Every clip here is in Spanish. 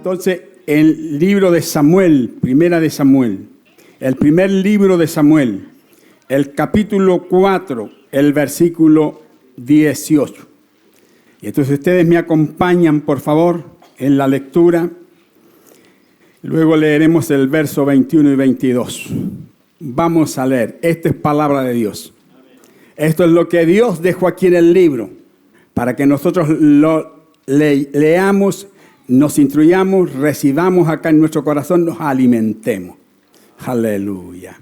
Entonces, el libro de Samuel, primera de Samuel, el primer libro de Samuel, el capítulo 4, el versículo 18. Y entonces ustedes me acompañan, por favor, en la lectura. Luego leeremos el verso 21 y 22. Vamos a leer. Esta es palabra de Dios. Esto es lo que Dios dejó aquí en el libro, para que nosotros lo leamos, nos instruyamos, recibamos acá en nuestro corazón, nos alimentemos. Aleluya.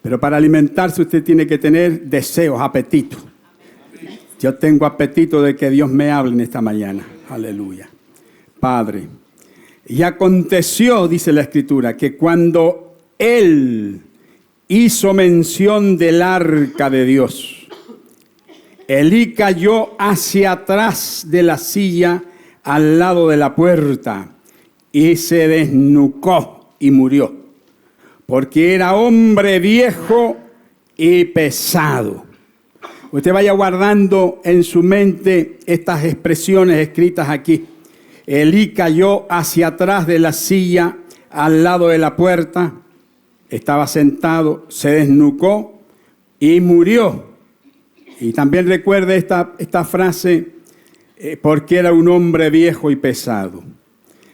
Pero para alimentarse usted tiene que tener deseos, apetito. Yo tengo apetito de que Dios me hable en esta mañana. Aleluya. Padre, y aconteció, dice la Escritura, que cuando Él hizo mención del arca de Dios, Elí cayó hacia atrás de la silla al lado de la puerta y se desnucó y murió, porque era hombre viejo y pesado. Usted vaya guardando en su mente estas expresiones escritas aquí. Elí cayó hacia atrás de la silla al lado de la puerta, estaba sentado, se desnucó y murió. Y también recuerde esta frase, porque era un hombre viejo y pesado.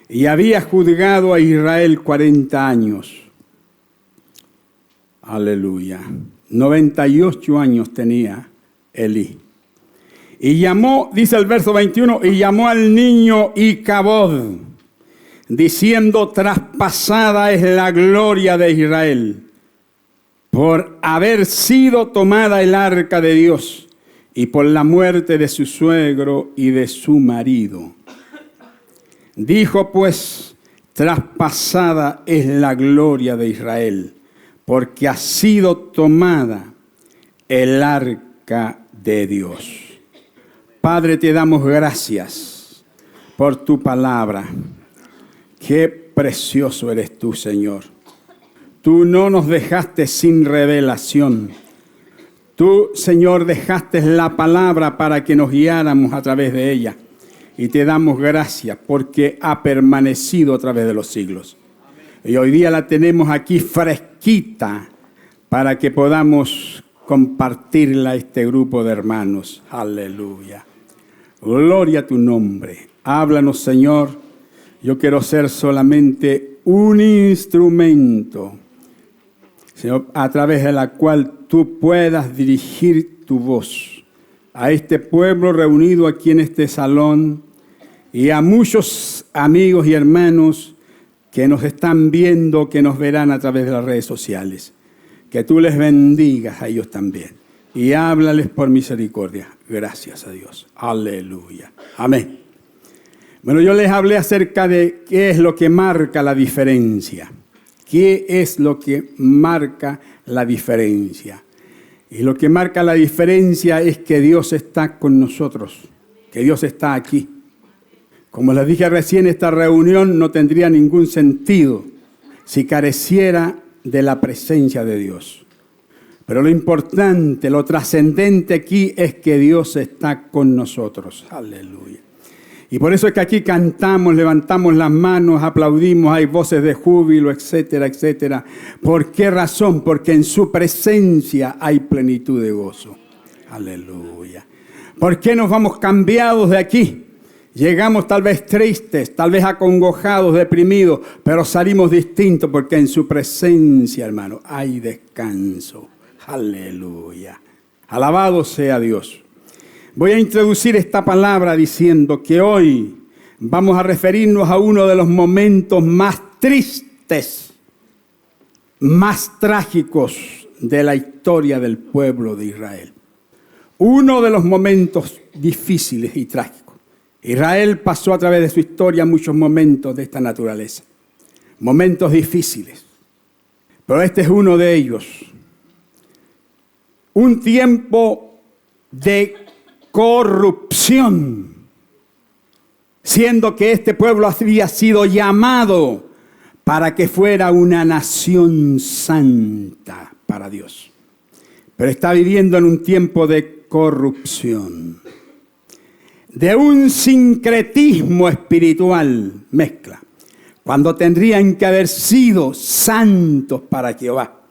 Y había juzgado a Israel 40 años. Aleluya. 98 años tenía Elí. Y llamó, dice el verso 21, y llamó al niño Icabod, diciendo: traspasada es la gloria de Israel, por haber sido tomada el arca de Dios y por la muerte de su suegro y de su marido. Dijo pues: traspasada es la gloria de Israel, porque ha sido tomada el arca de Dios. Padre, te damos gracias por tu palabra. Qué precioso eres tú, Señor. Tú no nos dejaste sin revelación. Tú, Señor, dejaste la palabra para que nos guiáramos a través de ella. Y te damos gracias porque ha permanecido a través de los siglos. Y hoy día la tenemos aquí fresquita para que podamos compartirla a este grupo de hermanos. Aleluya. Gloria a tu nombre. Háblanos, Señor. Yo quiero ser solamente un instrumento, Señor, a través de la cual tú puedas dirigir tu voz a este pueblo reunido aquí en este salón y a muchos amigos y hermanos que nos están viendo, que nos verán a través de las redes sociales. Que tú les bendigas a ellos también y háblales por misericordia. Gracias a Dios. Aleluya. Amén. Bueno, yo les hablé acerca de qué es lo que marca la diferencia. ¿Qué es lo que marca la diferencia? Y lo que marca la diferencia es que Dios está con nosotros, que Dios está aquí. Como les dije recién, esta reunión no tendría ningún sentido si careciera de la presencia de Dios. Pero lo importante, lo trascendente aquí es que Dios está con nosotros. Aleluya. Y por eso es que aquí cantamos, levantamos las manos, aplaudimos, hay voces de júbilo, etcétera, etcétera. ¿Por qué razón? Porque en su presencia hay plenitud de gozo. Aleluya. ¿Por qué nos vamos cambiados de aquí? Llegamos tal vez tristes, tal vez acongojados, deprimidos, pero salimos distintos porque en su presencia, hermano, hay descanso. Aleluya. Alabado sea Dios. Voy a introducir esta palabra diciendo que hoy vamos a referirnos a uno de los momentos más tristes, más trágicos de la historia del pueblo de Israel. Uno de los momentos difíciles y trágicos. Israel pasó a través de su historia muchos momentos de esta naturaleza. Momentos difíciles. Pero este es uno de ellos. Un tiempo de corrupción, siendo que este pueblo había sido llamado para que fuera una nación santa para Dios. Pero está viviendo en un tiempo de corrupción, de un sincretismo espiritual, mezcla. cuando tendrían que haber sido santos para Jehová,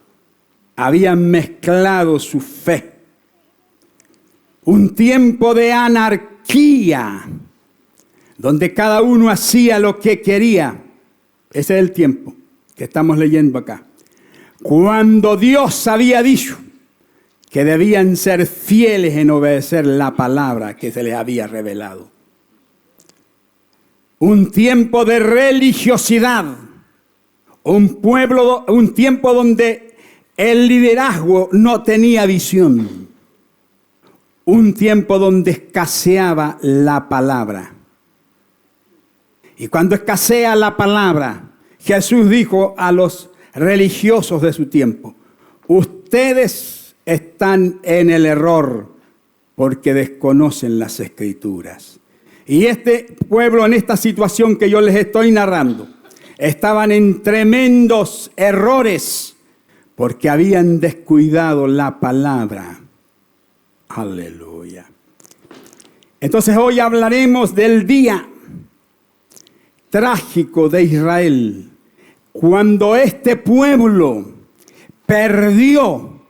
habían mezclado su fe. Un tiempo de anarquía, donde cada uno hacía lo que quería. Ese es el tiempo que estamos leyendo acá. Cuando Dios había dicho que debían ser fieles en obedecer la palabra que se les había revelado. Un tiempo de religiosidad, un tiempo donde el liderazgo no tenía visión, un tiempo donde escaseaba la palabra. Y cuando escasea la palabra, Jesús dijo a los religiosos de su tiempo: ustedes están en el error porque desconocen las Escrituras. Y este pueblo, en esta situación que yo les estoy narrando, estaban en tremendos errores porque habían descuidado la palabra. Aleluya. Entonces hoy hablaremos del día trágico de Israel, cuando este pueblo perdió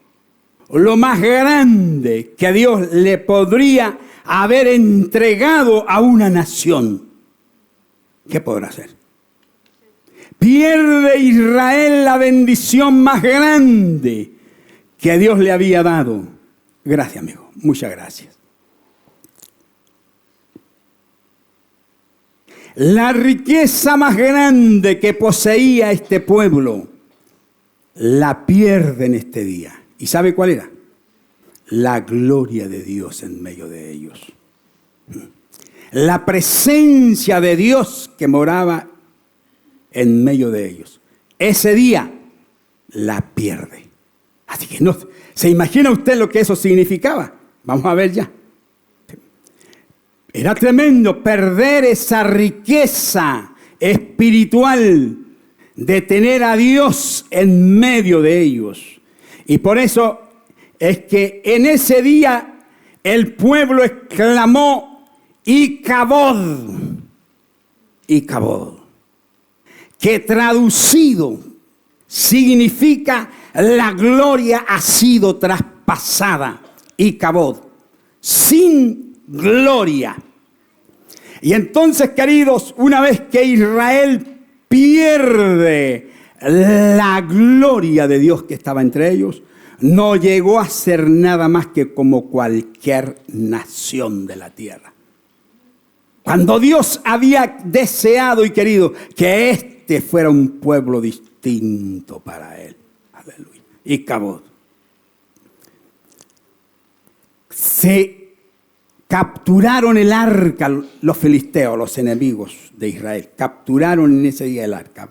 lo más grande que Dios le podría haber entregado a una nación. ¿Qué podrá hacer? Pierde Israel la bendición más grande que Dios le había dado. Gracias, amigo. Muchas gracias. La riqueza más grande que poseía este pueblo la pierde en este día. ¿Y sabe cuál era? La gloria de Dios en medio de ellos. La presencia de Dios que moraba en medio de ellos. Ese día la pierde. Así que no, ¿se imagina usted lo que eso significaba? Vamos a ver ya. Era tremendo perder esa riqueza espiritual de tener a Dios en medio de ellos. Y por eso es que en ese día el pueblo exclamó Icabod, Icabod, que traducido significa la gloria ha sido traspasada, Icabod, sin gloria. Y entonces, queridos, una vez que Israel pierde la gloria de Dios que estaba entre ellos, no llegó a ser nada más que como cualquier nación de la tierra. Cuando Dios había deseado y querido que este fuera un pueblo distinto para él. Aleluya. Icabod. Se capturaron el arca, los filisteos, los enemigos de Israel. Capturaron en ese día el arca.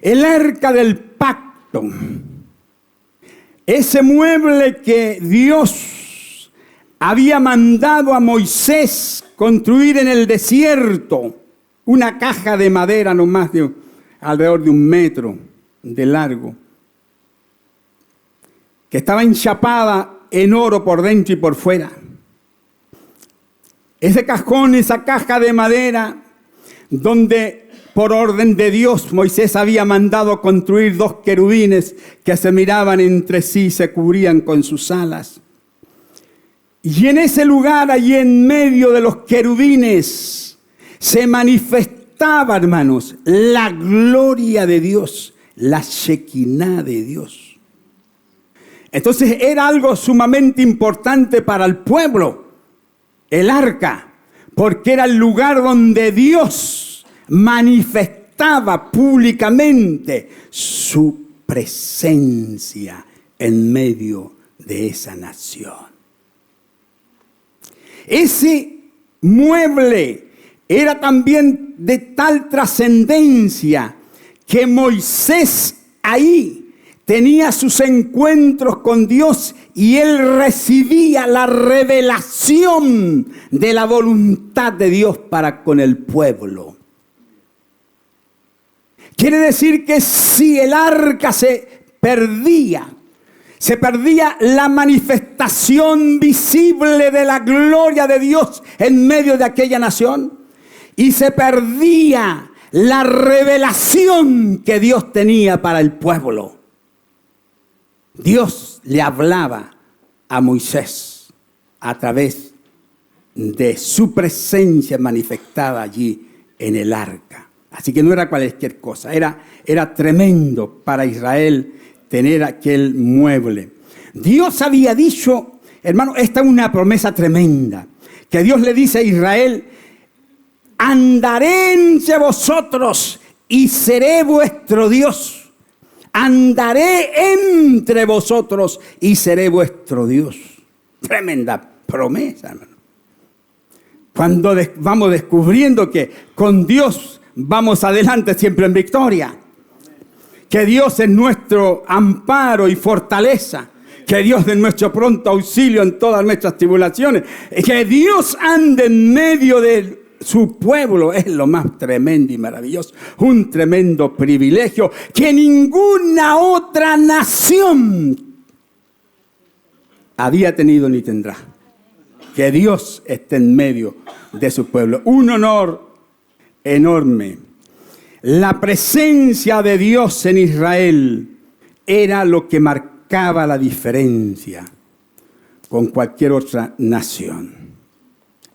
El arca del pacto. Ese mueble que Dios había mandado a Moisés construir en el desierto. Una caja de madera no más de alrededor de 1 metro de largo. Que estaba enchapada en oro por dentro y por fuera. Ese cajón, esa caja de madera, donde por orden de Dios Moisés había mandado construir 2 querubines que se miraban entre sí y se cubrían con sus alas. Y en ese lugar, allí en medio de los querubines, se manifestaba, hermanos, la gloria de Dios, la Shekinah de Dios. Entonces era algo sumamente importante para el pueblo, el arca, porque era el lugar donde Dios manifestaba públicamente su presencia en medio de esa nación. Ese mueble era también de tal trascendencia que Moisés ahí tenía sus encuentros con Dios y él recibía la revelación de la voluntad de Dios para con el pueblo. Quiere decir que si el arca se perdía la manifestación visible de la gloria de Dios en medio de aquella nación y se perdía la revelación que Dios tenía para el pueblo. Dios le hablaba a Moisés a través de su presencia manifestada allí en el arca. Así que no era cualquier cosa, era tremendo para Israel tener aquel mueble. Dios había dicho, hermano, esta es una promesa tremenda, que Dios le dice a Israel: andaré entre vosotros y seré vuestro Dios. Andaré entre vosotros y seré vuestro Dios. Tremenda promesa, hermano. Cuando vamos descubriendo que con Dios vamos adelante siempre en victoria. Que Dios es nuestro amparo y fortaleza. Que Dios es nuestro pronto auxilio en todas nuestras tribulaciones. Que Dios ande en medio de su pueblo es lo más tremendo y maravilloso. Un tremendo privilegio que ninguna otra nación había tenido ni tendrá. Que Dios esté en medio de su pueblo. Un honor enorme. La presencia de Dios en Israel era lo que marcaba la diferencia con cualquier otra nación.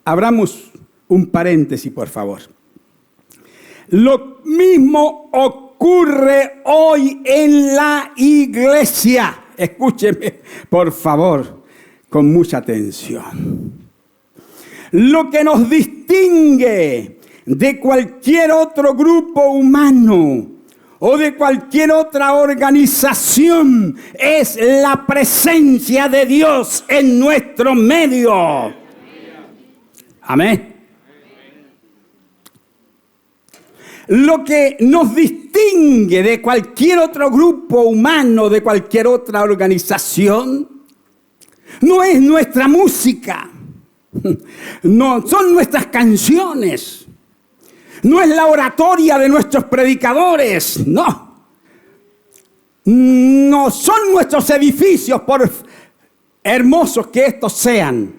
Abramos un paréntesis, por favor. Lo mismo ocurre hoy en la iglesia. Escúcheme, por favor, con mucha atención. Lo que nos distingue de cualquier otro grupo humano o de cualquier otra organización es la presencia de Dios en nuestro medio. Amén. Lo que nos distingue de cualquier otro grupo humano, de cualquier otra organización, no es nuestra música, no son nuestras canciones, no es la oratoria de nuestros predicadores, no son nuestros edificios, por hermosos que estos sean.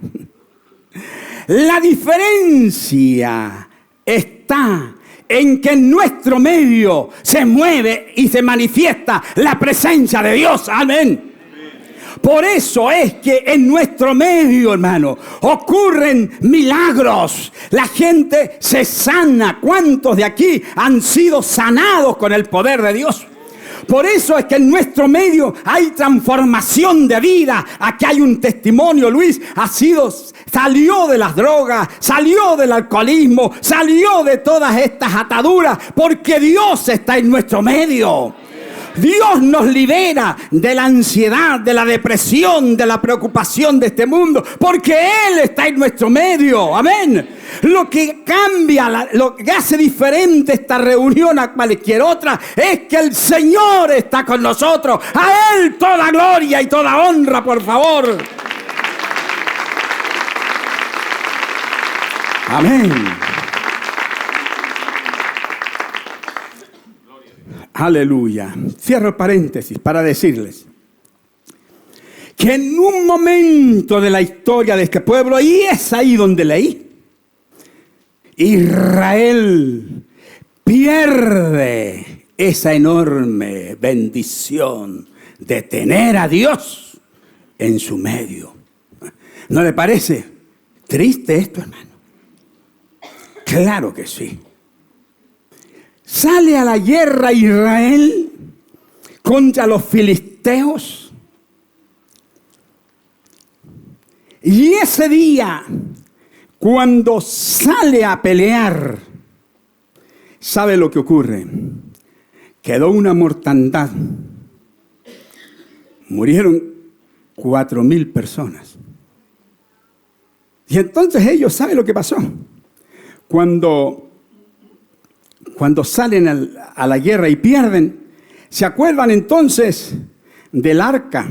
La diferencia está en que en nuestro medio se mueve y se manifiesta la presencia de Dios. Amén. Por eso es que en nuestro medio, hermano, ocurren milagros. La gente se sana. ¿Cuántos de aquí han sido sanados con el poder de Dios? Por eso es que en nuestro medio hay transformación de vida. Aquí hay un testimonio. Luis salió de las drogas, salió del alcoholismo, salió de todas estas ataduras, porque Dios está en nuestro medio. Dios nos libera de la ansiedad, de la depresión, de la preocupación de este mundo, porque Él está en nuestro medio. Amén. Lo que cambia, lo que hace diferente esta reunión a cualquier otra, es que el Señor está con nosotros. A Él toda gloria y toda honra, por favor. Amén. Aleluya. Cierro paréntesis para decirles que en un momento de la historia de este pueblo, y es ahí donde leí, Israel pierde esa enorme bendición de tener a Dios en su medio. ¿No le parece triste esto, hermano? Claro que sí. Sale a la guerra Israel contra los filisteos. Y ese día, cuando sale a pelear, ¿sabe lo que ocurre? Quedó una mortandad. Murieron 4,000 personas. Y entonces ellos, ¿saben lo que pasó? Cuando salen a la guerra y pierden, se acuerdan entonces del arca.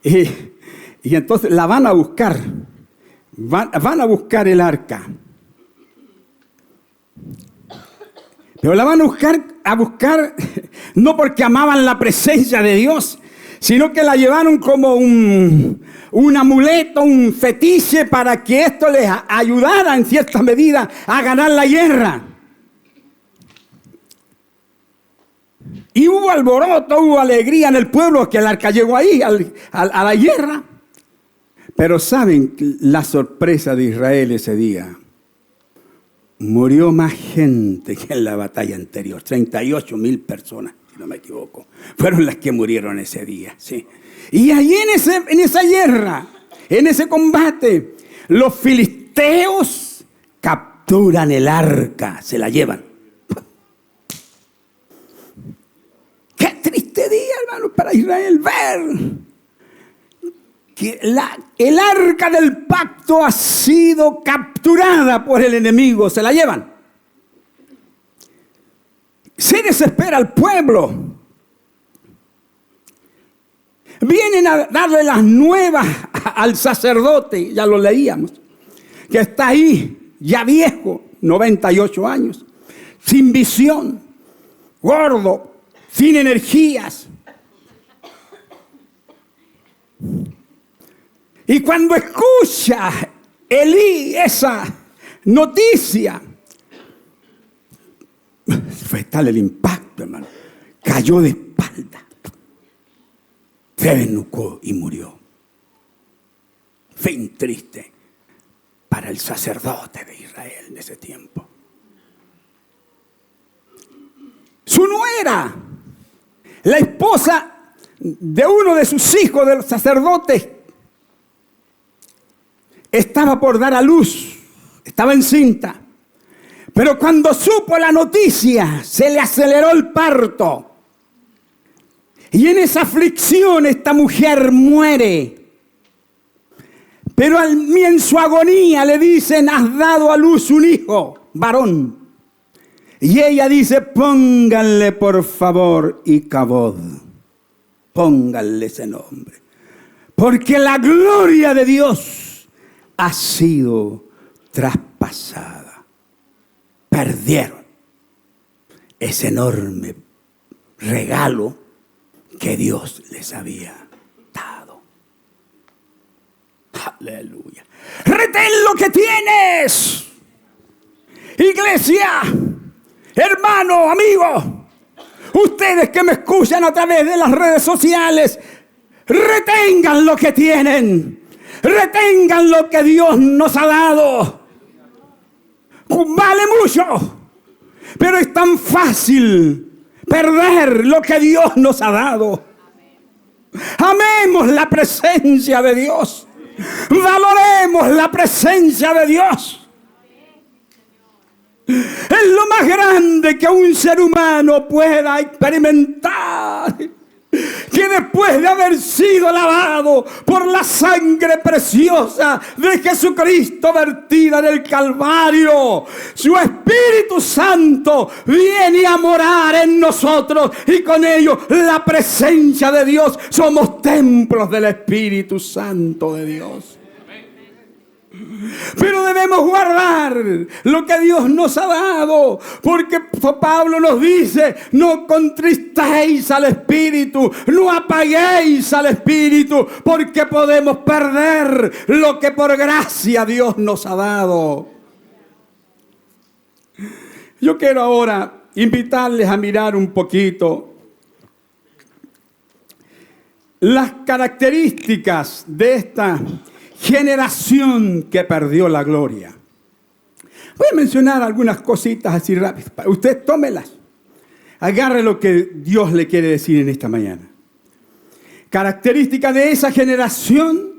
Y entonces la van a buscar. Van a buscar el arca. Pero la van a buscar no porque amaban la presencia de Dios, sino que la llevaron como un amuleto, un fetiche, para que esto les ayudara en cierta medida a ganar la guerra. Y hubo alboroto, hubo alegría en el pueblo que el arca llegó ahí a la guerra. Pero ¿saben la sorpresa de Israel ese día? Murió más gente que en la batalla anterior. 38,000 personas, si no me equivoco, fueron las que murieron ese día. ¿Sí? Y allí en esa guerra, en ese combate, los filisteos capturan el arca, se la llevan. Qué triste día, hermano, para Israel ver que el arca del pacto ha sido capturada por el enemigo, se la llevan. Se desespera el pueblo. Vienen a darle las nuevas al sacerdote, ya lo leíamos, que está ahí, ya viejo, 98 años, sin visión, gordo, sin energías. Y cuando escucha Elí esa noticia, fue tal el impacto, hermano, cayó de espalda, se desnucó y murió. Fin triste para el sacerdote de Israel en ese tiempo. Su nuera, la esposa de uno de sus hijos, de los sacerdotes, estaba por dar a luz, estaba encinta. Pero cuando supo la noticia, se le aceleró el parto. Y en esa aflicción esta mujer muere. Pero en su agonía le dicen, has dado a luz un hijo, varón. Y ella dice, pónganle por favor Icabod. Pónganle ese nombre. Porque la gloria de Dios ha sido traspasada. Perdieron ese enorme regalo que Dios les había dado. Aleluya. Retén lo que tienes. Iglesia, hermano, amigo, ustedes que me escuchan a través de las redes sociales, retengan lo que tienen. Retengan lo que Dios nos ha dado. Vale mucho, pero es tan fácil perder lo que Dios nos ha dado. Amemos la presencia de Dios. Valoremos la presencia de Dios. Es lo más grande que un ser humano pueda experimentar. Que después de haber sido lavado por la sangre preciosa de Jesucristo vertida en el Calvario, su Espíritu Santo viene a morar en nosotros y con ello la presencia de Dios. Somos templos del Espíritu Santo de Dios. Pero debemos guardar lo que Dios nos ha dado, porque Pablo nos dice, no contristéis al Espíritu, no apaguéis al Espíritu, porque podemos perder lo que por gracia Dios nos ha dado. Yo quiero ahora invitarles a mirar un poquito las características de esta generación que perdió la gloria. Voy a mencionar algunas cositas así rápidas. Usted tómelas. Agarre lo que Dios le quiere decir en esta mañana. Característica de esa generación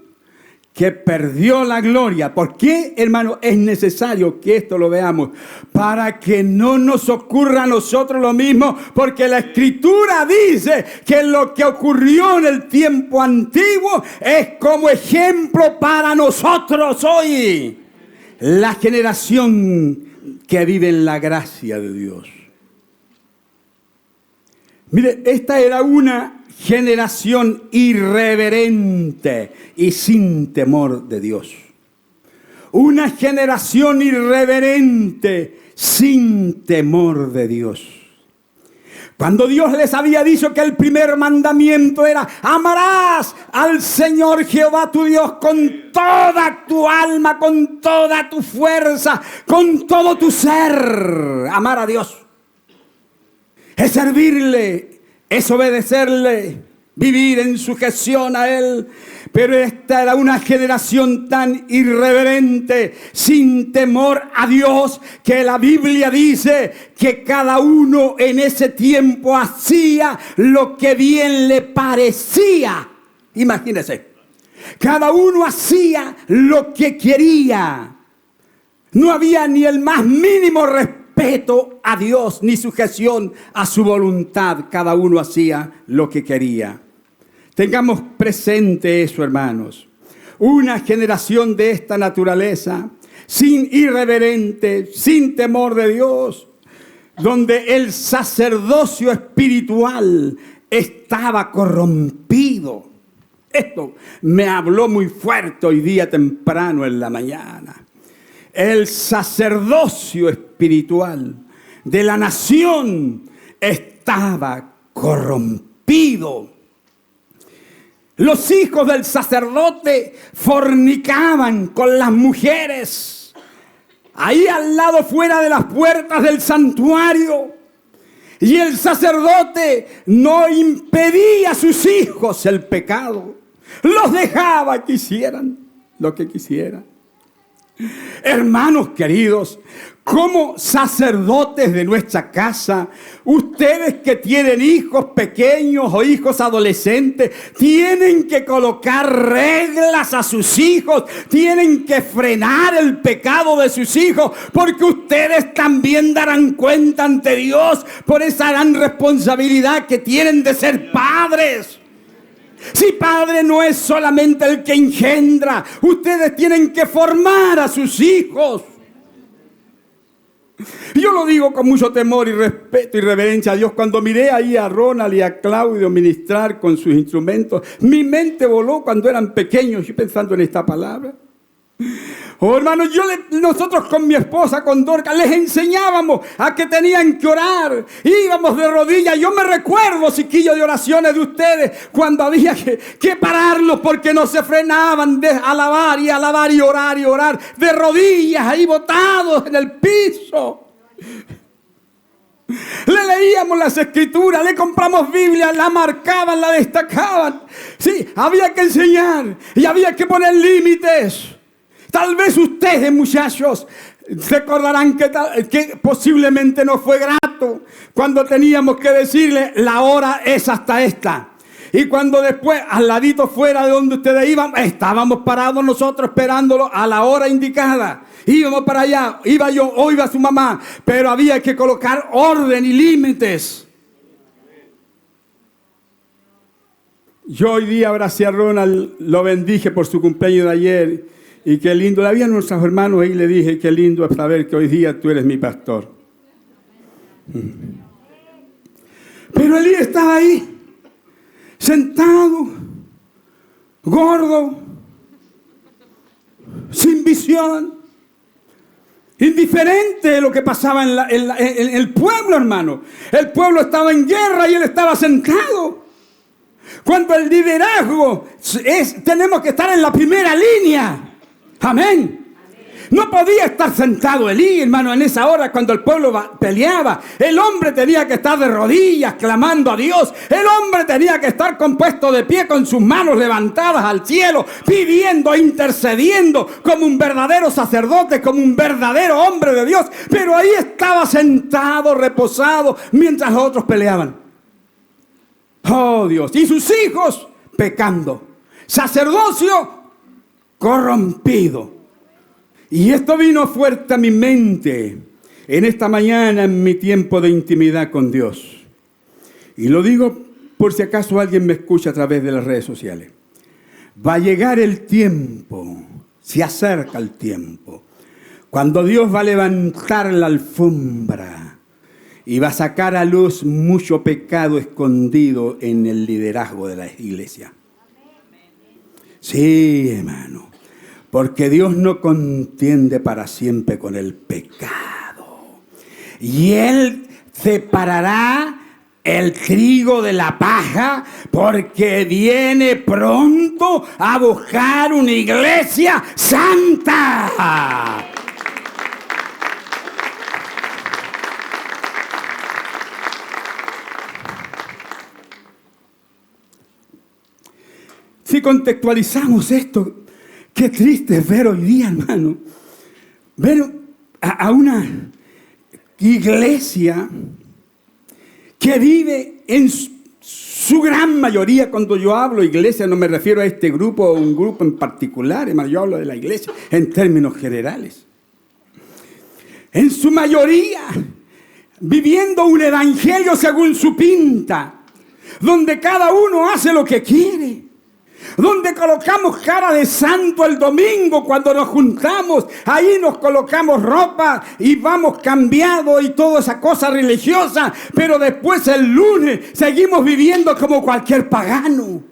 que perdió la gloria. ¿Por qué, hermano? Es necesario que esto lo veamos. Para que no nos ocurra a nosotros lo mismo. Porque la Escritura dice que lo que ocurrió en el tiempo antiguo es como ejemplo para nosotros hoy. La generación que vive en la gracia de Dios. Mire, esta era una generación irreverente y sin temor de Dios. Una generación irreverente sin temor de Dios. Cuando Dios les había dicho que el primer mandamiento era: amarás al Señor Jehová tu Dios con toda tu alma, con toda tu fuerza, con todo tu ser. Amar a Dios es servirle es obedecerle, vivir en sujeción a Él. Pero esta era una generación tan irreverente, sin temor a Dios, que la Biblia dice que cada uno en ese tiempo hacía lo que bien le parecía. Imagínense, cada uno hacía lo que quería. No había ni el más mínimo respeto a Dios, ni sujeción a su voluntad. Cada uno hacía lo que quería. Tengamos presente eso, hermanos. Una generación de esta naturaleza, sin irreverente, sin temor de Dios, donde el sacerdocio espiritual estaba corrompido. Esto me habló muy fuerte hoy día temprano en la mañana. El sacerdocio espiritual de la nación estaba corrompido. Los hijos del sacerdote fornicaban con las mujeres, ahí al lado fuera de las puertas del santuario. Y el sacerdote no impedía a sus hijos el pecado. Los dejaba que hicieran lo que quisieran. Hermanos queridos, como sacerdotes de nuestra casa, ustedes que tienen hijos pequeños o hijos adolescentes, tienen que colocar reglas a sus hijos, tienen que frenar el pecado de sus hijos, porque ustedes también darán cuenta ante Dios por esa gran responsabilidad que tienen de ser padres. Si padre no es solamente el que engendra, ustedes tienen que formar a sus hijos. Yo lo digo con mucho temor y respeto y reverencia a Dios. Cuando miré ahí a Ronald y a Claudio ministrar con sus instrumentos, mi mente voló cuando eran pequeños, yo pensando en esta palabra. Oh, hermanos, nosotros con mi esposa, con Dorca, les enseñábamos a que tenían que orar. Íbamos de rodillas. Yo me recuerdo, chiquillos, de oraciones de ustedes cuando había que pararlos porque no se frenaban de alabar y orar de rodillas ahí botados en el piso. Le leíamos las escrituras, le compramos Biblia, la marcaban, la destacaban. Sí, había que enseñar y había que poner límites. Tal vez ustedes, muchachos, recordarán que posiblemente no fue grato cuando teníamos que decirle la hora es hasta esta. Y cuando después, al ladito fuera de donde ustedes iban, estábamos parados nosotros esperándolo a la hora indicada. Íbamos para allá, iba yo o iba su mamá, pero había que colocar orden y límites. Yo hoy día abracé a Ronald, lo bendije por su cumpleaños de ayer. Y qué lindo, le había a nuestros hermanos ahí, le dije, qué lindo es saber que hoy día tú eres mi pastor. Pero Elí estaba ahí, sentado, gordo, sin visión, indiferente de lo que pasaba en el pueblo, hermano. El pueblo estaba en guerra y él estaba sentado. Cuando el liderazgo tenemos que estar en la primera línea. Amén. No podía estar sentado Elí, hermano, en esa hora cuando el pueblo peleaba. El hombre tenía que estar de rodillas clamando a Dios. El hombre tenía que estar compuesto de pie con sus manos levantadas al cielo, pidiendo, intercediendo como un verdadero sacerdote, como un verdadero hombre de Dios. Pero ahí estaba sentado, reposado, mientras los otros peleaban. Oh Dios, y sus hijos pecando. Sacerdocio corrompido. Y esto vino fuerte a mi mente en esta mañana, en mi tiempo de intimidad con Dios. Y lo digo por si acaso alguien me escucha a través de las redes sociales. Va a llegar el tiempo, se acerca el tiempo, cuando Dios va a levantar la alfombra y va a sacar a luz mucho pecado escondido en el liderazgo de la iglesia. Sí, hermano. Porque Dios no contiende para siempre con el pecado. Y Él separará el trigo de la paja, porque viene pronto a buscar una iglesia santa. Si contextualizamos esto, qué triste es ver hoy día, hermano, ver a una iglesia que vive en su gran mayoría. Cuando yo hablo iglesia no me refiero a este grupo o un grupo en particular, hermano, yo hablo de la iglesia en términos generales. En su mayoría, viviendo un evangelio según su pinta, donde cada uno hace lo que quiere, donde colocamos cara de santo el domingo cuando nos juntamos, ahí nos colocamos ropa y vamos cambiados y toda esa cosa religiosa, pero después el lunes seguimos viviendo como cualquier pagano.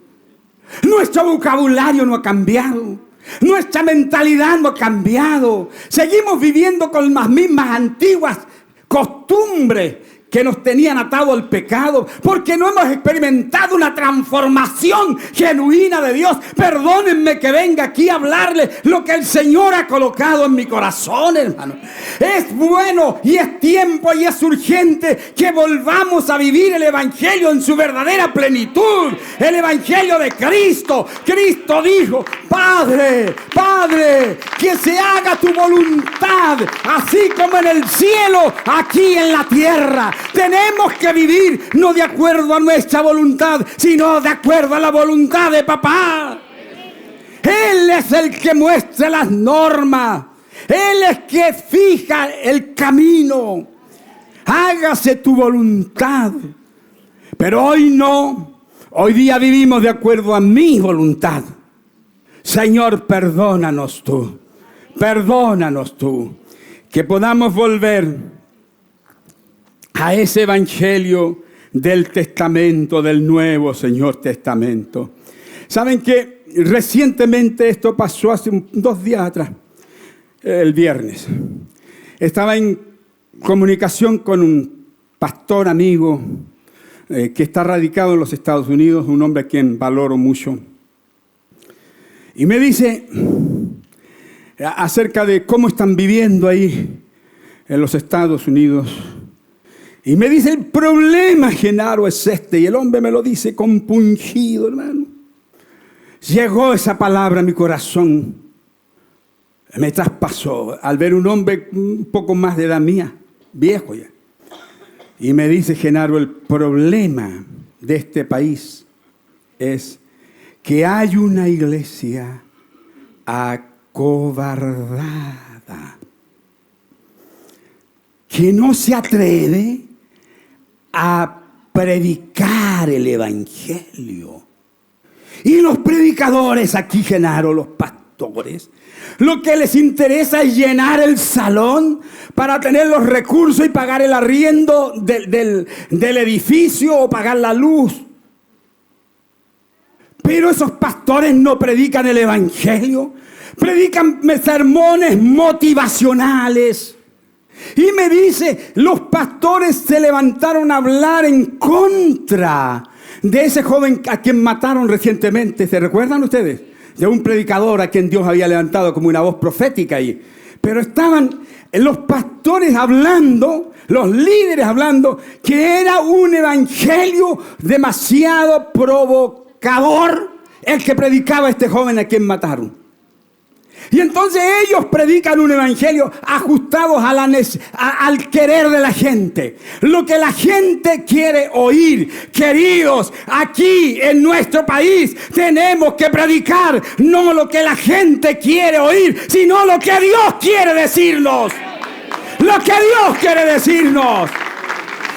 Nuestro vocabulario no ha cambiado. Nuestra mentalidad no ha cambiado. Seguimos viviendo con las mismas antiguas costumbres que nos tenían atado al pecado, porque no hemos experimentado una transformación genuina de Dios. Perdónenme que venga aquí a hablarle lo que el Señor ha colocado en mi corazón, hermano. Es bueno y es tiempo y es urgente que volvamos a vivir el Evangelio en su verdadera plenitud, el Evangelio de Cristo. Cristo dijo: Padre, Padre, que se haga tu voluntad, así como en el cielo, aquí en la tierra. Tenemos que vivir no de acuerdo a nuestra voluntad, sino de acuerdo a la voluntad de papá. Él es el que muestra las normas. Él es que fija el camino. Hágase tu voluntad. Pero hoy no. Hoy día vivimos de acuerdo a mi voluntad. Señor, perdónanos tú. Perdónanos tú. Que podamos volver a ese evangelio del Testamento, del Nuevo, Señor, Testamento. ¿Saben que recientemente esto pasó hace 2 días atrás? El viernes. Estaba en comunicación con un pastor amigo que está radicado en los Estados Unidos, un hombre a quien valoro mucho. Y me dice acerca de cómo están viviendo ahí en los Estados Unidos. Y me dice: el problema, Genaro, es este. Y el hombre me lo dice compungido, hermano. Llegó esa palabra a mi corazón. Me traspasó al ver un hombre un poco más de edad mía, viejo ya. Y me dice: Genaro, el problema de este país es que hay una iglesia acobardada que no se atreve a predicar el evangelio. Y los predicadores aquí, Genaro, los pastores, lo que les interesa es llenar el salón para tener los recursos y pagar el arriendo del edificio o pagar la luz. Pero esos pastores no predican el evangelio, predican sermones motivacionales. Y me dice: los pastores se levantaron a hablar en contra de ese joven a quien mataron recientemente. ¿Se recuerdan ustedes? De un predicador a quien Dios había levantado como una voz profética ahí. Pero estaban los pastores hablando, los líderes hablando, que era un evangelio demasiado provocador el que predicaba este joven a quien mataron. Y entonces ellos predican un evangelio ajustado al querer de la gente. Lo que la gente quiere oír. Queridos, aquí en nuestro país tenemos que predicar no lo que la gente quiere oír, sino lo que Dios quiere decirnos. Lo que Dios quiere decirnos.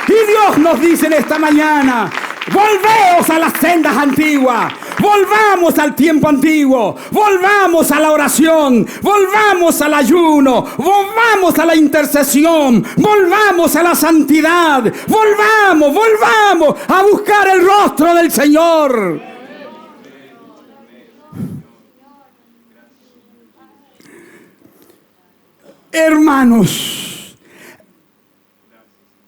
Y Dios nos dice en esta mañana: volveos a las sendas antiguas. Volvamos al tiempo antiguo, volvamos a la oración, volvamos al ayuno, volvamos a la intercesión, volvamos a la santidad, volvamos a buscar el rostro del Señor. Hermanos,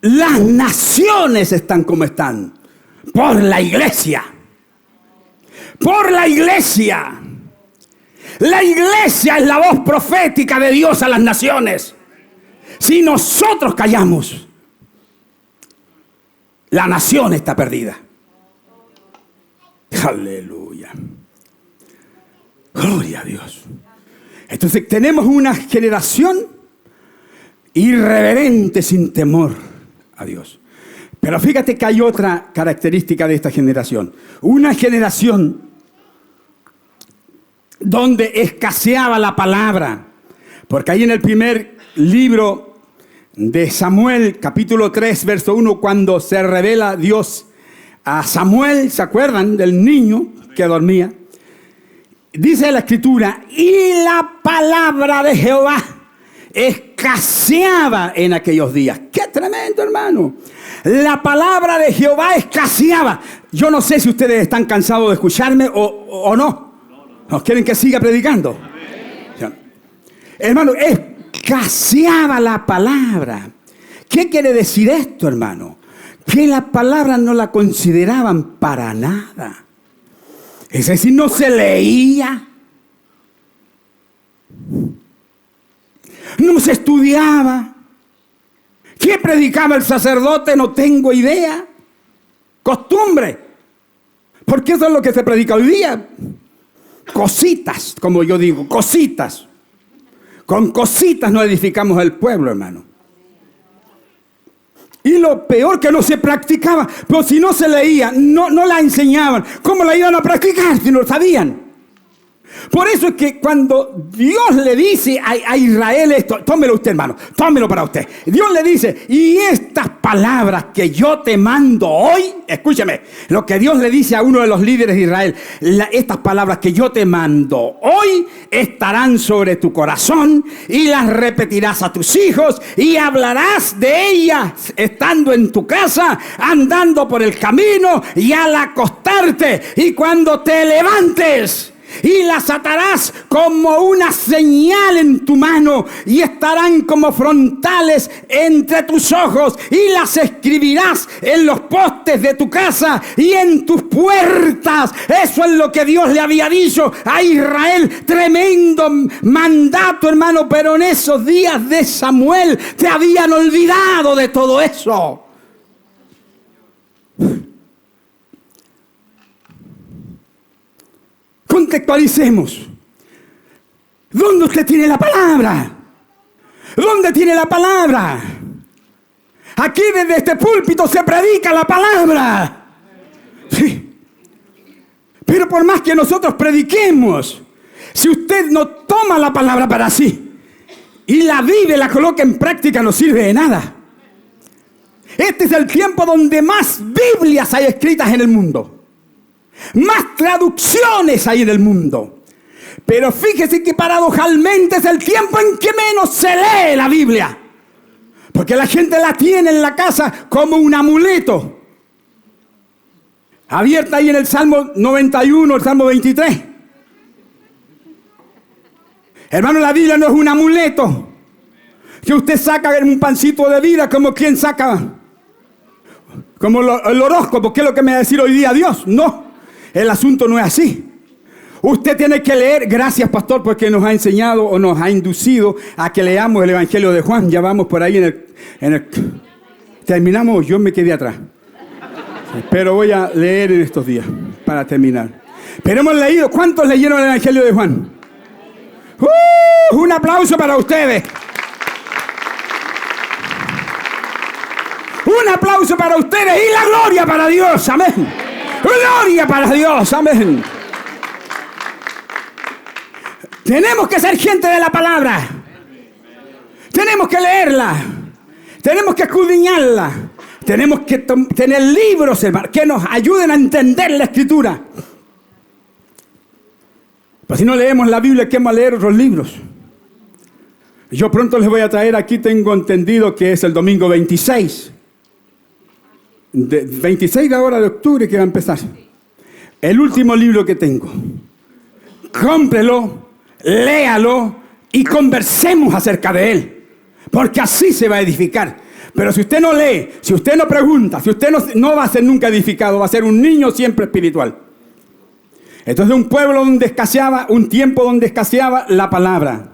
las naciones están como están por la iglesia. Por la iglesia. La iglesia es la voz profética de Dios a las naciones. Si nosotros callamos, la nación está perdida. Aleluya. Gloria a Dios. Entonces tenemos una generación irreverente, sin temor a Dios. Pero fíjate que hay otra característica de esta generación. Una generación donde escaseaba la palabra. Porque ahí en el primer libro de Samuel, capítulo 3, verso 1, cuando se revela Dios a Samuel, ¿se acuerdan del niño que dormía? Dice la Escritura, y la palabra de Jehová escaseaba en aquellos días. ¡Qué tremendo, hermano! La palabra de Jehová escaseaba. Yo no sé si ustedes están cansados de escucharme o no. ¿Nos quieren que siga predicando? O sea, hermano, escaseaba la palabra. ¿Qué quiere decir esto, hermano? Que la palabra no la consideraban para nada. Es decir, no se leía, no se estudiaba. ¿Qué predicaba el sacerdote? No tengo idea. Costumbre. Porque eso es lo que se predica hoy día. Cositas, como yo digo, cositas. Con cositas no edificamos el pueblo, hermano. Y lo peor que no se practicaba, pero si no se leía, no la enseñaban. ¿Cómo la iban a practicar si no lo sabían? Por eso es que cuando Dios le dice a Israel esto, tómelo usted, hermano, tómelo para usted. Dios le dice, y estas palabras que yo te mando hoy, escúcheme, lo que Dios le dice a uno de los líderes de Israel, estas palabras que yo te mando hoy estarán sobre tu corazón y las repetirás a tus hijos y hablarás de ellas estando en tu casa, andando por el camino y al acostarte y cuando te levantes. Y las atarás como una señal en tu mano y estarán como frontales entre tus ojos y las escribirás en los postes de tu casa y en tus puertas. Eso es lo que Dios le había dicho a Israel. Tremendo mandato, hermano, pero en esos días de Samuel te habían olvidado de todo eso. Contextualicemos. ¿Dónde usted tiene la palabra? ¿Dónde tiene la palabra? Aquí desde este púlpito se predica la palabra. Sí. Pero por más que nosotros prediquemos, si usted no toma la palabra para sí y la vive, la coloca en práctica, no sirve de nada. Este es el tiempo donde más Biblias hay escritas en el mundo. Más traducciones hay en el mundo. Pero fíjese que paradojalmente es el tiempo en que menos se lee la Biblia. Porque la gente la tiene en la casa como un amuleto. Abierta ahí en el Salmo 91, el Salmo 23. Hermano, la Biblia no es un amuleto que usted saca en un pancito de vida como quien saca, como el horóscopo. ¿Qué es lo que me va a decir hoy día Dios? No. El asunto no es así. Usted tiene que leer, gracias pastor, porque nos ha enseñado o nos ha inducido a que leamos el Evangelio de Juan. Ya vamos por ahí en el terminamos, yo me quedé atrás. Pero voy a leer en estos días para terminar. Pero hemos leído, ¿cuántos leyeron el Evangelio de Juan? Un aplauso para ustedes. Un aplauso para ustedes y la gloria para Dios, amén. Gloria para Dios, amén. Tenemos que ser gente de la palabra. Tenemos que leerla. Tenemos que escudriñarla. Tenemos que tener libros, hermano, que nos ayuden a entender la Escritura. Pues si no leemos la Biblia, ¿qué vamos a leer otros libros? Yo pronto les voy a traer aquí, tengo entendido que es el domingo 26. 26 de ahora de octubre que va a empezar. El último libro que tengo. Cómprelo, léalo y conversemos acerca de él. Porque así se va a edificar. Pero si usted no lee, si usted no pregunta, si usted no va a ser nunca edificado, va a ser un niño siempre espiritual. Entonces un pueblo donde escaseaba, un tiempo donde escaseaba la palabra.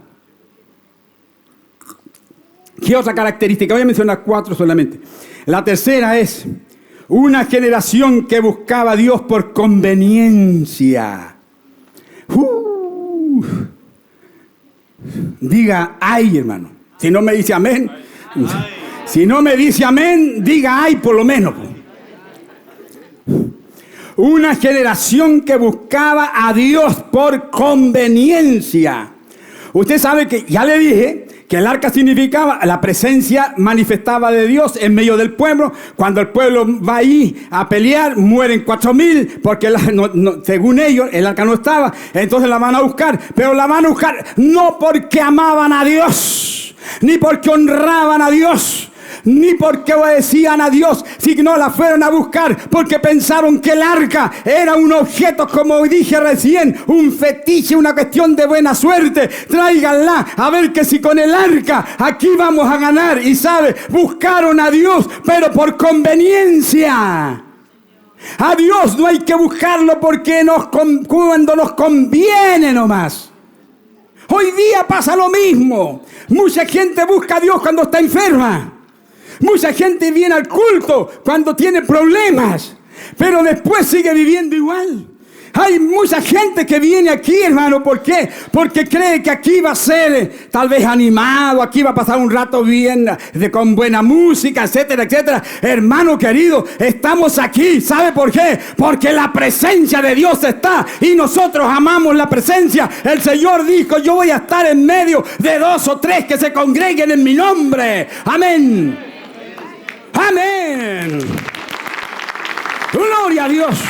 ¿Qué otra característica? Voy a mencionar 4 solamente. La tercera es una generación que buscaba a Dios por conveniencia. diga ay, hermano. Si no me dice amén. Si no me dice amén, diga ay por lo menos. Una generación que buscaba a Dios por conveniencia. Usted sabe que, ya le dije, que el arca significaba la presencia manifestada de Dios en medio del pueblo. Cuando el pueblo va ahí a pelear, mueren 4,000, porque según ellos el arca no estaba. Entonces la van a buscar, pero la van a buscar no porque amaban a Dios, ni porque honraban a Dios, ni porque obedecían a Dios, sino la fueron a buscar porque pensaron que el arca era un objeto, como dije recién, un fetiche, una cuestión de buena suerte. Tráiganla a ver que si con el arca aquí vamos a ganar. Y sabe, buscaron a Dios, pero por conveniencia. A Dios no hay que buscarlo porque cuando nos conviene nomás. Hoy día pasa lo mismo. Mucha gente busca a Dios cuando está enferma. Mucha gente viene al culto cuando tiene problemas, pero después sigue viviendo igual. Hay mucha gente que viene aquí, hermano. ¿Por qué? Porque cree que aquí va a ser tal vez animado, aquí va a pasar un rato bien, con buena música, etcétera, etcétera. Hermano querido, estamos aquí. ¿Sabe por qué? Porque la presencia de Dios está y nosotros amamos la presencia. El Señor dijo, yo voy a estar en medio de 2 o 3 que se congreguen en mi nombre. Amén. Amén. Gloria a Dios.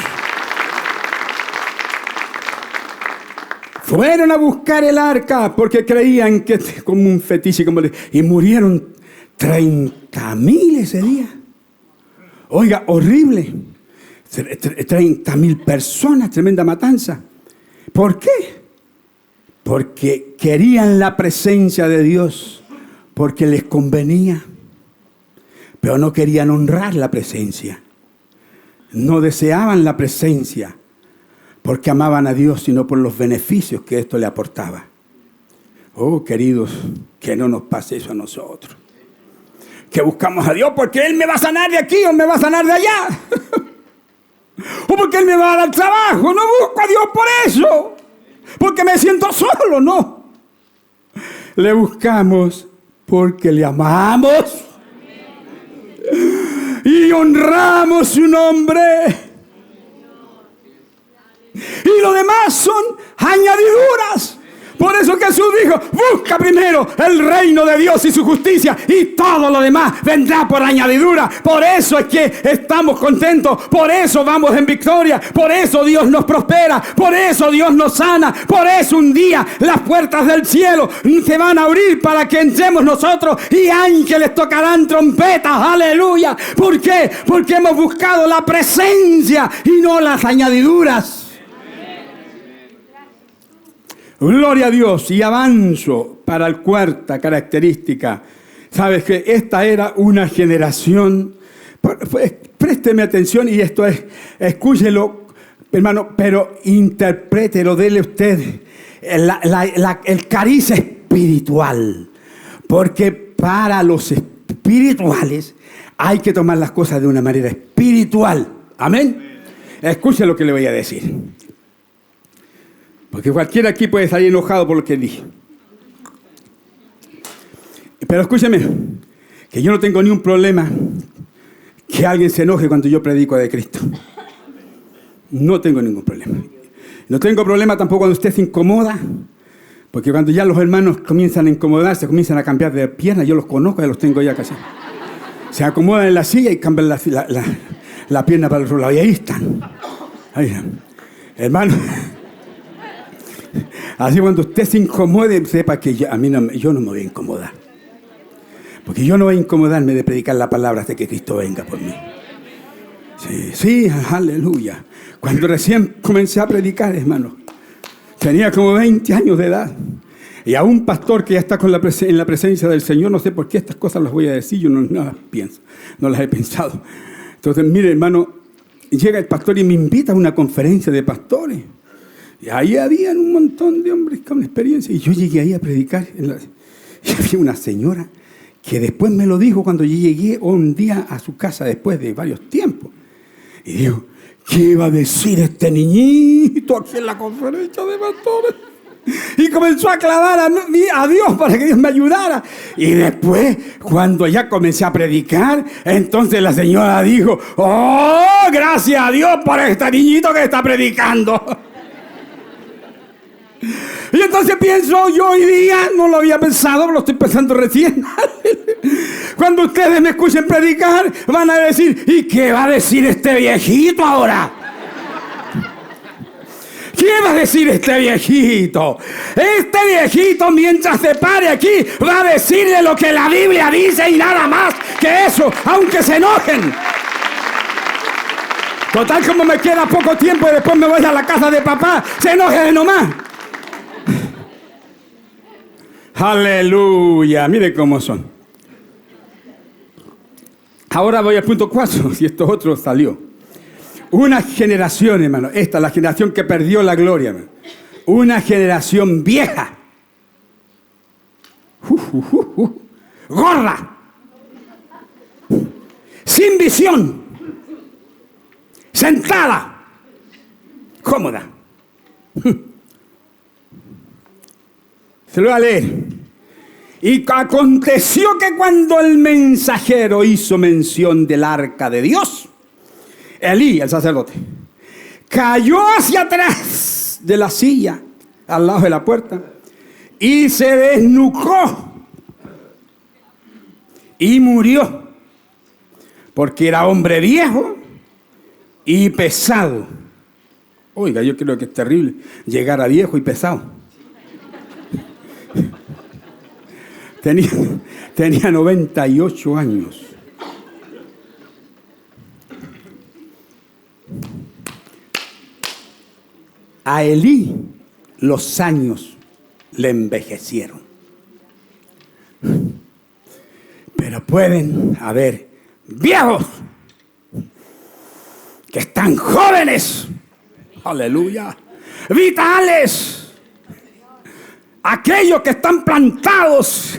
Fueron a buscar el arca porque creían que como un fetiche, y murieron 30,000 ese día. Oiga, horrible. 30,000 personas, tremenda matanza. ¿Por qué? Porque querían la presencia de Dios, porque les convenía. Pero no querían honrar la presencia. No deseaban la presencia porque amaban a Dios, sino por los beneficios que esto le aportaba. Oh, queridos, que no nos pase eso a nosotros. Que buscamos a Dios porque Él me va a sanar de aquí o me va a sanar de allá. O porque Él me va a dar trabajo. No busco a Dios por eso. Porque me siento solo, no. Le buscamos porque le amamos. Y honramos su nombre. Y lo demás son añadiduras. Por eso Jesús dijo, busca primero el reino de Dios y su justicia, y todo lo demás vendrá por añadidura. Por eso es que estamos contentos, por eso vamos en victoria, por eso Dios nos prospera, por eso Dios nos sana, por eso un día las puertas del cielo se van a abrir para que entremos nosotros y ángeles tocarán trompetas. Aleluya. ¿Por qué? Porque hemos buscado la presencia y no las añadiduras. Gloria a Dios. Y avanzo para la cuarta característica. Sabes que esta era una generación. Présteme atención y esto es, escúchelo, hermano, pero interprételo, dele usted el cariz espiritual. Porque para los espirituales hay que tomar las cosas de una manera espiritual. Amén. Escuche lo que le voy a decir. Porque cualquiera aquí puede salir enojado por lo que dije. Pero escúcheme, que yo no tengo ni un problema que alguien se enoje cuando yo predico de Cristo. No tengo ningún problema. No tengo problema tampoco cuando usted se incomoda, porque cuando ya los hermanos comienzan a incomodarse, comienzan a cambiar de pierna, yo los conozco, ya los tengo ya casi. Se acomodan en la silla y cambian la pierna para el otro lado. Y ahí están. Ahí, hermano. Así cuando usted se incomode, sepa que yo no me voy a incomodar. Porque yo no voy a incomodarme de predicar la palabra hasta que Cristo venga por mí. Sí, aleluya. Cuando recién comencé a predicar, hermano, tenía como 20 años de edad. Y a un pastor que ya está en la presencia del Señor, no sé por qué estas cosas las voy a decir, yo no las pienso, no las he pensado. Entonces, mire, hermano, llega el pastor y me invita a una conferencia de pastores. Y ahí habían un montón de hombres con experiencia. Y yo llegué ahí a predicar. Y había una señora que después me lo dijo cuando yo llegué un día a su casa después de varios tiempos. Y dijo, ¿qué iba a decir este niñito aquí en la conferencia de pastores? Y comenzó a clamar a Dios para que Dios me ayudara. Y después, cuando ya comencé a predicar, entonces la señora dijo: ¡oh, gracias a Dios por este niñito que está predicando! Y entonces pienso yo hoy día, no lo había pensado, pero lo estoy pensando recién. Cuando ustedes me escuchen predicar, van a decir: ¿y qué va a decir este viejito ahora? ¿Qué va a decir este viejito? Este viejito, mientras se pare aquí, va a decirle lo que la Biblia dice y nada más que eso, aunque se enojen. Total, como me queda poco tiempo y después me voy a la casa de papá, se enojen nomás. Aleluya, mire cómo son. Ahora voy al punto 4, si esto otro salió. Una generación, hermano, esta, la generación que perdió la gloria, hermano. Una generación vieja. Gorda. Sin visión. Sentada. Cómoda. Se lo voy a leer. Y aconteció que cuando el mensajero hizo mención del arca de Dios, Elí, el sacerdote, cayó hacia atrás de la silla, al lado de la puerta, y se desnucó y murió, porque era hombre viejo y pesado. Oiga, yo creo que es terrible llegar a viejo y pesado. Tenía 98 años. A Elí los años le envejecieron. Pero pueden haber viejos que están jóvenes. Aleluya. Vitales. Aquellos que están plantados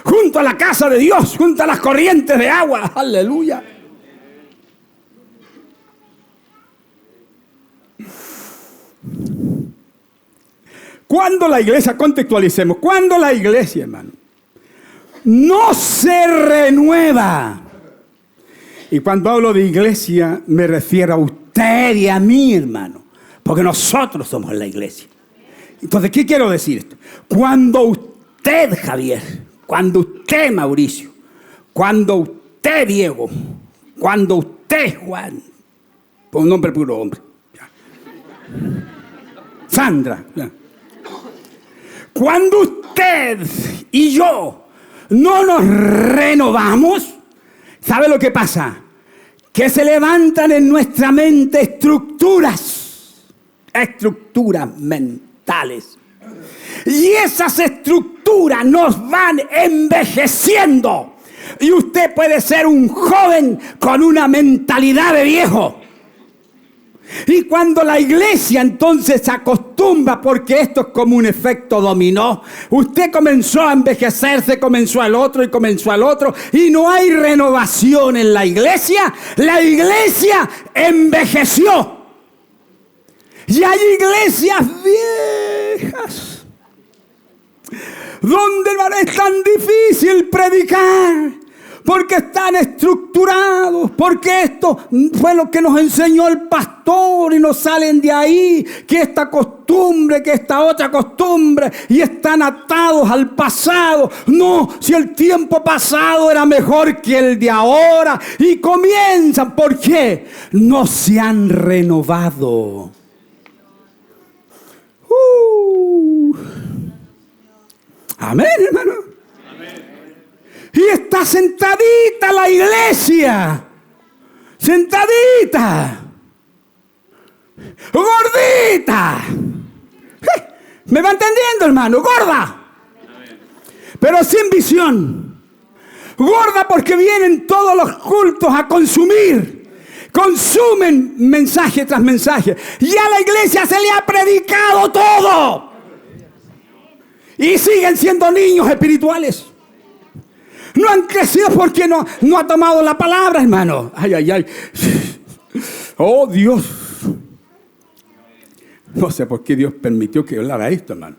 junto a la casa de Dios, junto a las corrientes de agua. Aleluya. Cuando la iglesia, contextualicemos, cuando la iglesia, hermano, no se renueva. Y cuando hablo de iglesia, me refiero a usted y a mí, hermano, porque nosotros somos la iglesia. Entonces, ¿qué quiero decir esto? Cuando usted, Javier, cuando usted, Mauricio, cuando usted, Diego, cuando usted, Juan, por un nombre puro hombre, Sandra, cuando usted y yo no nos renovamos, ¿sabe lo que pasa? Que se levantan en nuestra mente estructuras mentales. Y esas estructuras nos van envejeciendo. Y usted puede ser un joven con una mentalidad de viejo. Y cuando la iglesia entonces se acostumbra, porque esto es como un efecto dominó, usted comenzó a envejecerse, comenzó al otro y comenzó al otro, y no hay renovación en la iglesia envejeció. Y hay iglesias viejas, donde es tan difícil predicar, porque están estructurados, porque esto fue lo que nos enseñó el pastor y nos salen de ahí, que esta costumbre, que esta otra costumbre, y están atados al pasado. No, si el tiempo pasado era mejor que el de ahora, y comienzan, ¿por qué? No se han renovado. Amén, hermano. Y está sentadita la iglesia. Sentadita. Gordita. ¿Me va entendiendo, hermano? Gorda. Pero sin visión. Gorda porque vienen todos los cultos a consumir. Consumen mensaje tras mensaje. Y a la iglesia se le ha predicado todo. Y siguen siendo niños espirituales. No han crecido porque no ha tomado la palabra, hermano. Ay, ay, ay. Oh, Dios. No sé por qué Dios permitió que hablara esto, hermano.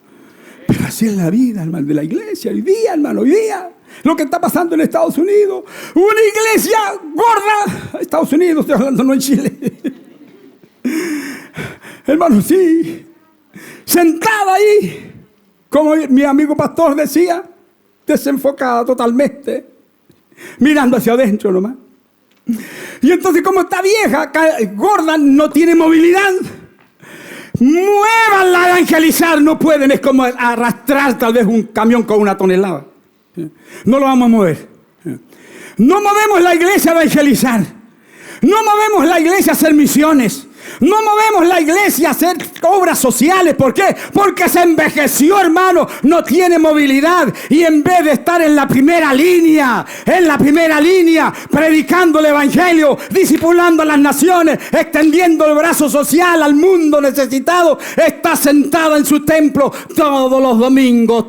Pero así es la vida, hermano, de la iglesia. Hoy día, hermano, hoy día. Lo que está pasando en Estados Unidos. Una iglesia gorda. Estados Unidos, estoy hablando, no en Chile. Hermano, sí. Sentada ahí. Como mi amigo pastor decía. Desenfocada totalmente. Mirando hacia adentro nomás. Y entonces, como está vieja, gorda, no tiene movilidad. Muévanla a evangelizar. No pueden, es como arrastrar tal vez un camión con una tonelada. No lo vamos a mover. No movemos la iglesia a evangelizar. No movemos la iglesia a hacer misiones. No movemos la iglesia a hacer obras sociales. ¿Por qué? Porque se envejeció, hermano. No tiene movilidad. Y en vez de estar en la primera línea, predicando el evangelio, discipulando a las naciones, extendiendo el brazo social al mundo necesitado, está sentada en su templo todos los domingos.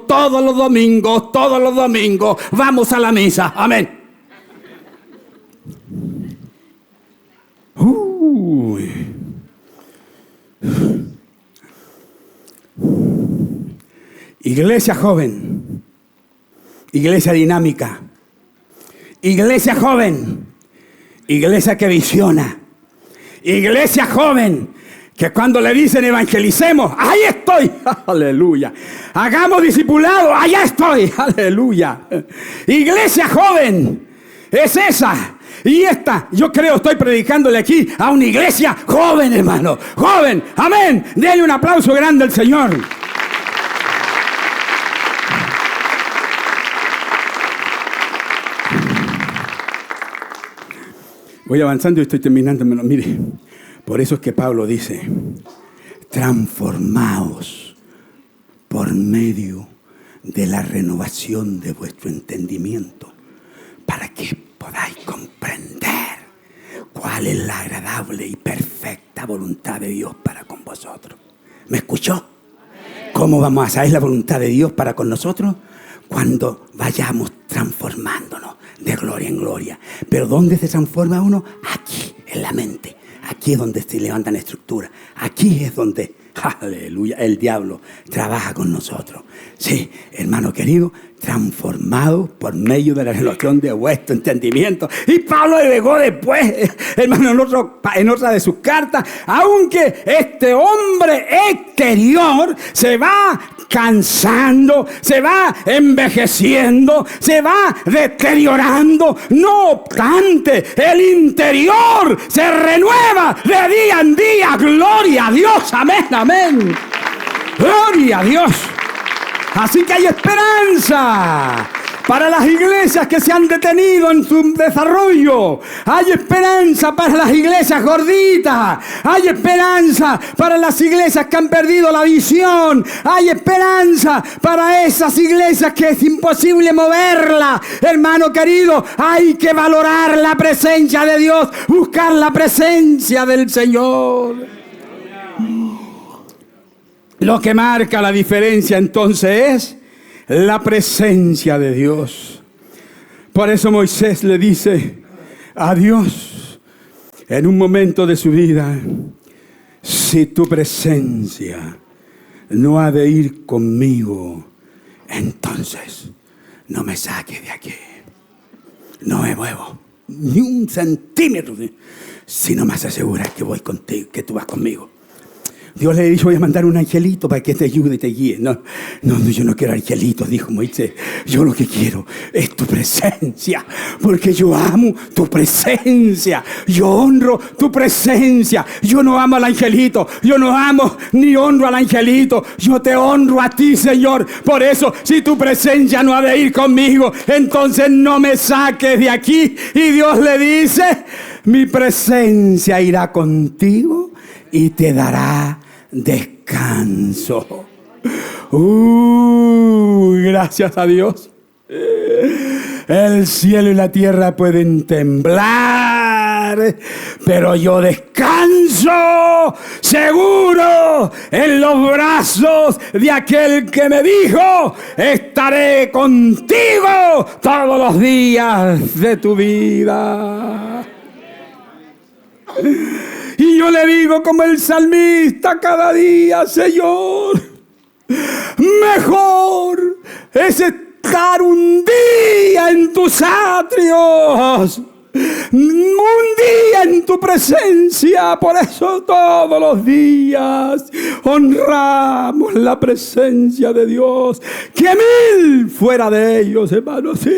Vamos a la misa. Amén. Iglesia joven, iglesia dinámica, iglesia joven, iglesia que visiona, iglesia joven, que cuando le dicen evangelicemos, ahí estoy, aleluya, hagamos discipulado, allá estoy, aleluya. Iglesia joven, es esa. Y esta, yo creo, estoy predicándole aquí a una iglesia joven, hermano. Joven, amén. Denle un aplauso grande al Señor. Voy avanzando y estoy terminando. Mire, por eso es que Pablo dice, transformaos por medio de la renovación de vuestro entendimiento, para que podáis comprender cuál es la agradable y perfecta voluntad de Dios para con vosotros. ¿Me escuchó? ¿Cómo vamos a saber la voluntad de Dios para con nosotros? Cuando vayamos transformándonos de gloria en gloria. ¿Pero dónde se transforma uno? Aquí, en la mente. Aquí es donde se levantan estructuras. Aquí es donde, aleluya, el diablo trabaja con nosotros. Sí, hermano querido, transformado por medio de la renovación de vuestro entendimiento. Y Pablo agregó después, hermano, en otra de sus cartas, aunque este hombre exterior se va cansando, se va envejeciendo, se va deteriorando, no obstante, el interior se renueva de día en día. Gloria a Dios, amén, amén. Gloria a Dios. Así que hay esperanza para las iglesias que se han detenido en su desarrollo. Hay esperanza para las iglesias gorditas. Hay esperanza para las iglesias que han perdido la visión. Hay esperanza para esas iglesias que es imposible moverla. Hermano querido, hay que valorar la presencia de Dios, buscar la presencia del Señor. Lo que marca la diferencia entonces es la presencia de Dios. Por eso Moisés le dice a Dios en un momento de su vida, si tu presencia no ha de ir conmigo, entonces no me saques de aquí. No me muevo ni un centímetro si no me aseguras que voy contigo, que tú vas conmigo. Dios le dijo, voy a mandar un angelito para que te ayude y te guíe. No, yo no quiero angelitos, dijo Moisés. Yo lo que quiero es tu presencia, porque yo amo tu presencia. Yo honro tu presencia. Yo no amo al angelito. Yo no amo ni honro al angelito. Yo te honro a ti, Señor. Por eso, si tu presencia no ha de ir conmigo, entonces no me saques de aquí. Y Dios le dice, mi presencia irá contigo y te dará descanso. Gracias a Dios. El cielo y la tierra pueden temblar, pero yo descanso seguro en los brazos de aquel que me dijo, estaré contigo todos los días de tu vida. Y Y yo le digo como el salmista cada día, Señor, mejor es estar un día en tus atrios, un día en tu presencia. Por eso todos los días honramos la presencia de Dios, que 1000 fuera de ellos, hermanos. Sí.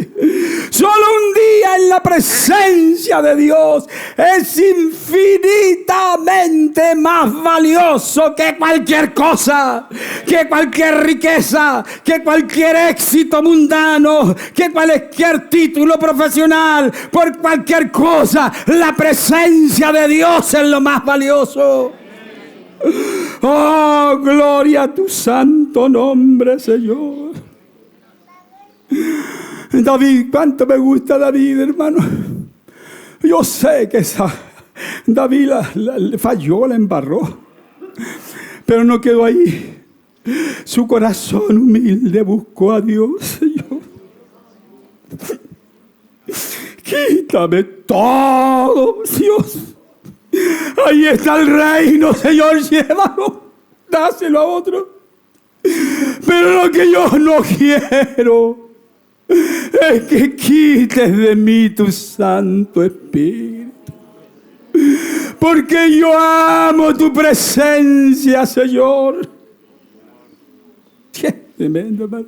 Solo un día en la presencia de Dios es infinitamente más valioso que cualquier cosa, que cualquier riqueza, que cualquier éxito mundano, que cualquier título profesional, por cualquier cosa. La presencia de Dios es lo más valioso. Oh, gloria a tu santo nombre, Señor. David, cuánto me gusta David, hermano. Yo sé que David le falló, la embarró, pero no quedó ahí. Su corazón humilde buscó a Dios, Señor. Quítame todo, Dios. Ahí está el reino, Señor, llévalo, dáselo a otro. Pero lo que yo no quiero es que quites de mí tu Santo Espíritu. Porque yo amo tu presencia, Señor. Qué tremendo, hermano.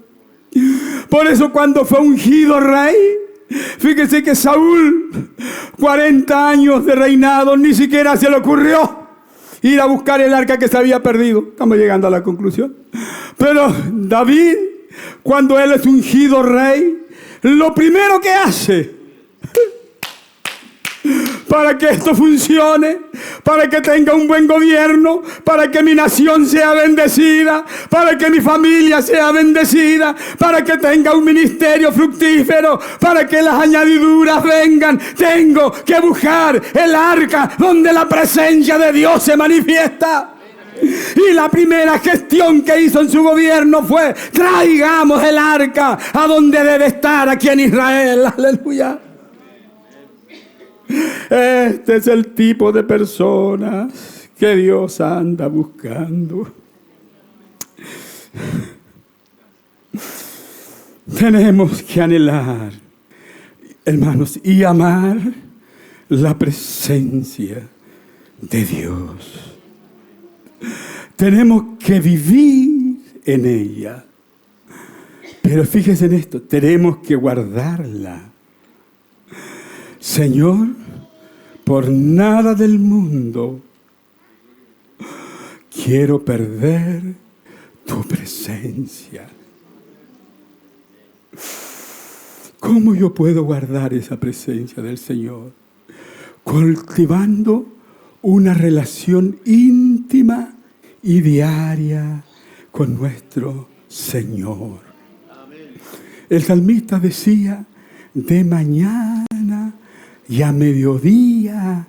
Por eso cuando fue ungido rey, fíjese que Saúl, 40 años de reinado, ni siquiera se le ocurrió ir a buscar el arca que se había perdido. Estamos llegando a la conclusión. Pero David, cuando él es ungido rey, lo primero que hace para que esto funcione, para que tenga un buen gobierno, para que mi nación sea bendecida, para que mi familia sea bendecida, para que tenga un ministerio fructífero, para que las añadiduras vengan, tengo que buscar el arca donde la presencia de Dios se manifiesta. Y la primera gestión que hizo en su gobierno fue: traigamos el arca a donde debe estar, aquí en Israel. Aleluya. Este es el tipo de personas que Dios anda buscando. Tenemos que anhelar, hermanos, y amar la presencia de Dios. Tenemos que vivir en ella. Pero fíjense en esto, tenemos que guardarla. Señor, por nada del mundo quiero perder tu presencia. ¿Cómo yo puedo guardar esa presencia del Señor? Cultivando una relación íntima y diaria con nuestro Señor. El salmista decía: de mañana y a mediodía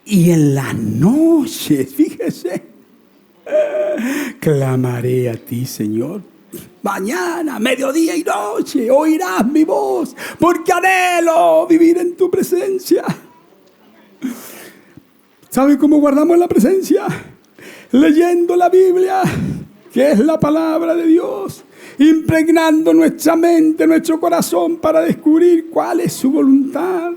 y en la noche, fíjese, clamaré a ti, Señor. Mañana, mediodía y noche oirás mi voz, porque anhelo vivir en tu presencia. ¿Saben cómo guardamos la presencia? Leyendo la Biblia, que es la palabra de Dios, impregnando nuestra mente, nuestro corazón, para descubrir cuál es su voluntad.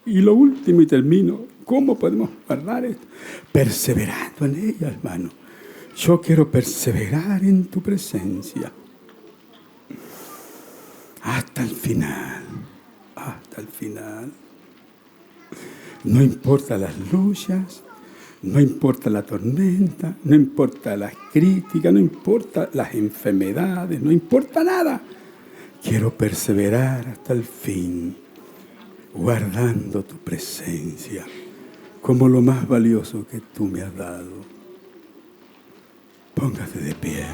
Y lo último, y termino, ¿cómo podemos guardar esto? Perseverando en ella, hermano. Yo quiero perseverar en tu presencia hasta el final, hasta el final. No importa las luchas, no importa la tormenta, no importa las críticas, no importa las enfermedades, no importa nada. Quiero perseverar hasta el fin, guardando tu presencia como lo más valioso que tú me has dado. Póngase de pie.